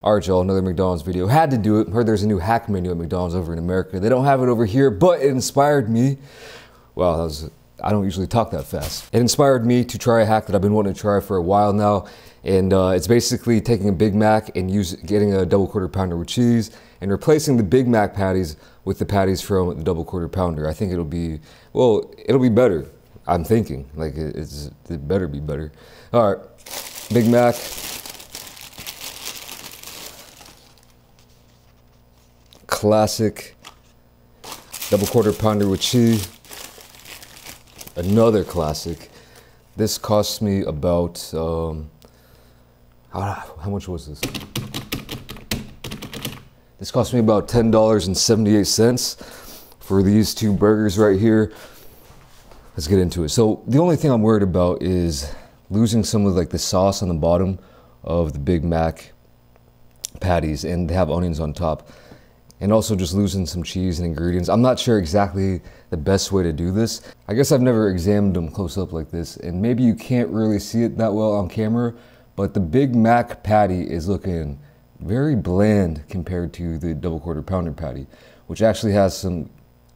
Alright y'all, another McDonald's video. Had to do it. Heard there's a new hack menu at McDonald's over in America. They don't have it over here, but it inspired me. Well, I don't usually talk that fast. It inspired me to try a hack that I've been wanting to try for a while now. And it's basically taking a Big Mac and getting a double quarter pounder with cheese and replacing the Big Mac patties with the patties from the double quarter pounder. I think it'll be better. I'm thinking, like it better be better. All right, Big Mac. Classic double quarter pounder with cheese. Another classic. This cost me about, how much was this? This cost me about $10.78 for these two burgers right here. Let's get into it. So the only thing I'm worried about is losing some of like the sauce on the bottom of the Big Mac patties, and they have onions on top. And also just losing some cheese and ingredients. I'm not sure exactly the best way to do this. I guess I've never examined them close up like this, and maybe you can't really see it that well on camera, but the Big Mac patty is looking very bland compared to the double quarter pounder patty, which actually has some,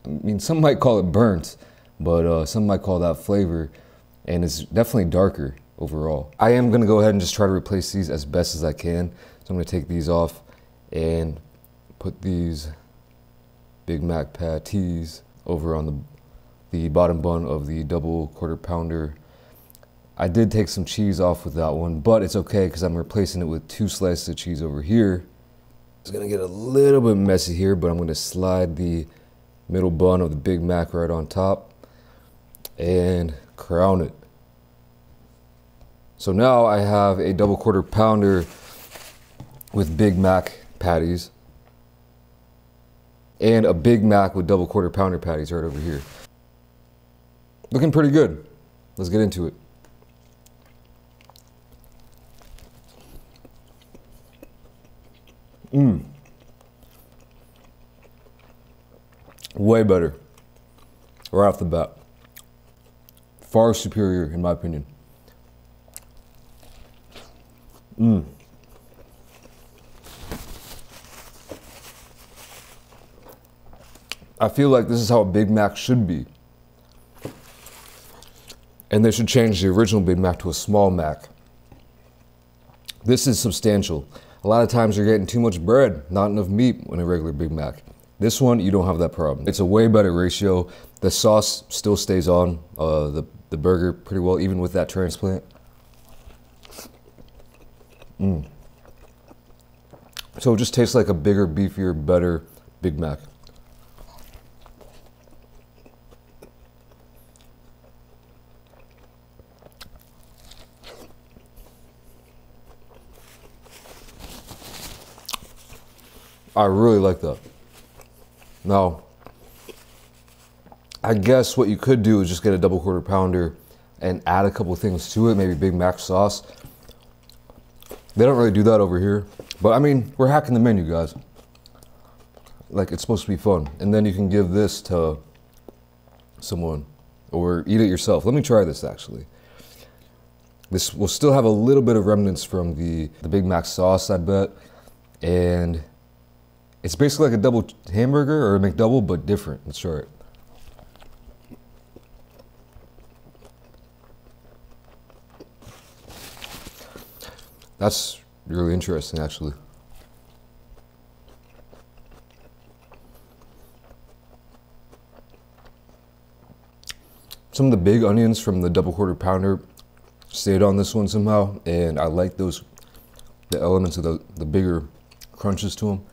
I mean, some might call it burnt, but some might call that flavor, and it's definitely darker overall. I am gonna go ahead and just try to replace these as best as I can. So I'm gonna take these off and put these Big Mac patties over on the bottom bun of the double quarter pounder. I did take some cheese off with that one, but it's okay because I'm replacing it with 2 slices of cheese over here. It's gonna get a little bit messy here, but I'm gonna slide the middle bun of the Big Mac right on top and crown it. So now I have a double quarter pounder with Big Mac patties and a Big Mac with double quarter pounder patties right over here. Looking pretty good. Let's get into it. Way better. Right off the bat. Far superior in my opinion. I feel like this is how a Big Mac should be. And they should change the original Big Mac to a small Mac. This is substantial. A lot of times you're getting too much bread, not enough meat in a regular Big Mac. This one, you don't have that problem. It's a way better ratio. The sauce still stays on the burger pretty well, even with that transplant. So it just tastes like a bigger, beefier, better Big Mac. I really like that. Now, I guess what you could do is just get a double quarter pounder and add a couple things to it, maybe Big Mac sauce. They don't really do that over here, but I mean, we're hacking the menu, guys. Like, it's supposed to be fun. And then you can give this to someone or eat it yourself. Let me try this actually. This will still have a little bit of remnants from the Big Mac sauce, I bet. And it's basically like a double hamburger or a McDouble, but different. Let's try it. That's really interesting, actually. Some of the big onions from the double quarter pounder stayed on this one somehow, and I like the elements of the bigger crunches to them.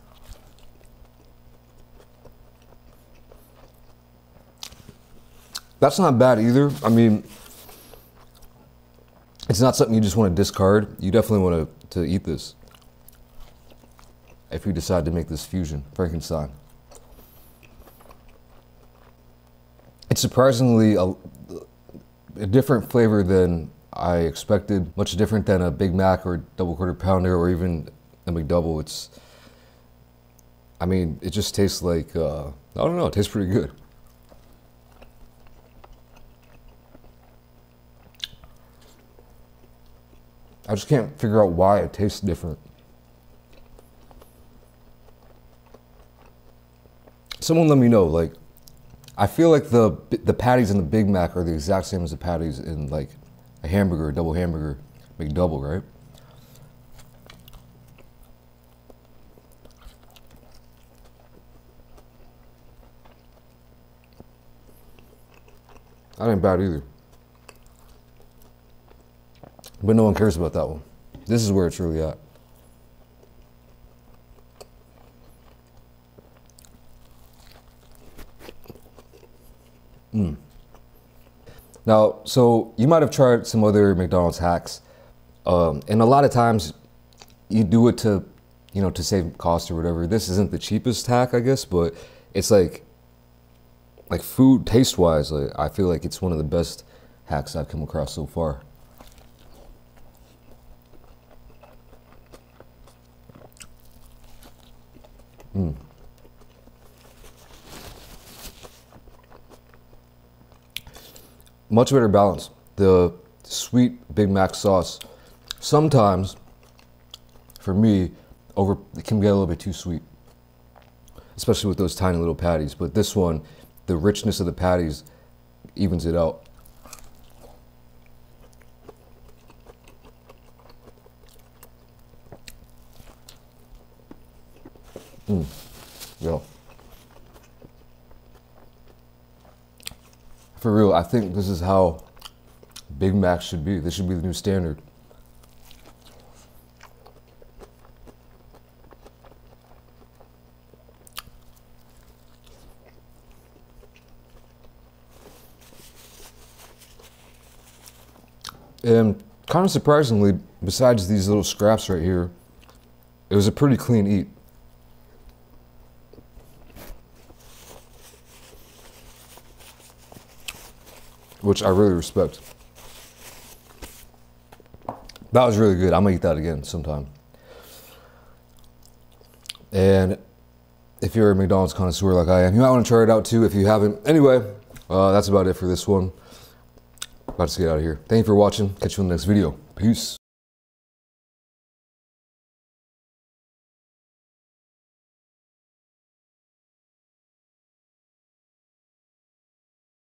That's not bad either. I mean, it's not something you just want to discard. You definitely want to eat this if you decide to make this fusion, Frankenstein. It's surprisingly a different flavor than I expected. Much different than a Big Mac or double quarter pounder or even a McDouble. I mean, it just tastes like, I don't know, it tastes pretty good. I just can't figure out why it tastes different. Someone let me know, like, I feel like the patties in the Big Mac are the exact same as the patties in like a hamburger, a double hamburger, McDouble, right? That ain't bad either. But no one cares about that one. This is where it's really at. Now, so you might have tried some other McDonald's hacks, and a lot of times you do it to, you know, to save cost or whatever. This isn't the cheapest hack, I guess, but it's like food taste-wise, like, I feel like it's one of the best hacks I've come across so far. Much better balance. The sweet Big Mac sauce, sometimes, for me, it can get a little bit too sweet, especially with those tiny little patties. But this one, the richness of the patties evens it out. Yeah. For real, I think this is how Big Mac should be. This should be the new standard. And kind of surprisingly, besides these little scraps right here, it was a pretty clean eat. Which I really respect. That was really good. I'm gonna eat that again sometime. And if you're a McDonald's connoisseur like I am, you might want to try it out too if you haven't. Anyway, that's about it for this one. About to get out of here. Thank you for watching. Catch you in the next video. Peace.